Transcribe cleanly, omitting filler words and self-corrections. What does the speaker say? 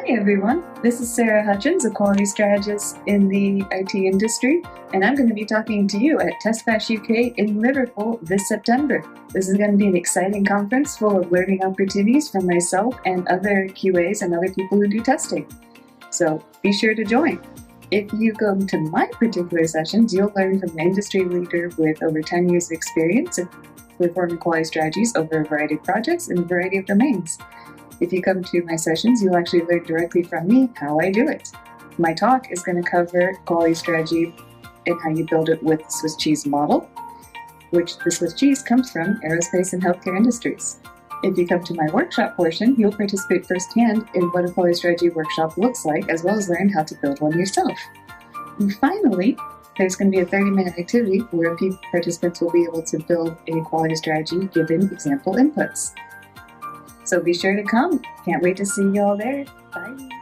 Hi everyone, this is Sarah Hutchins, a quality strategist in the IT industry, and I'm going to be talking to you at TestBash UK in Liverpool this September. This is going to be an exciting conference full of learning opportunities for myself and other QAs and other people who do testing. So be sure to join. If you go to my particular sessions, you'll learn from an industry leader with over 10 years of experience in performing quality strategies over a variety of projects in a variety of domains. If you come to my sessions, you'll actually learn directly from me how I do it. My talk is going to cover quality strategy and how you build it with the Swiss cheese model, which the Swiss cheese comes from aerospace and healthcare industries. If you come to my workshop portion, you'll participate firsthand in what a quality strategy workshop looks like, as well as learn how to build one yourself. And finally, there's going to be a 30-minute activity where participants will be able to build a quality strategy given example inputs. So be sure to come. Can't wait to see you all there. Bye.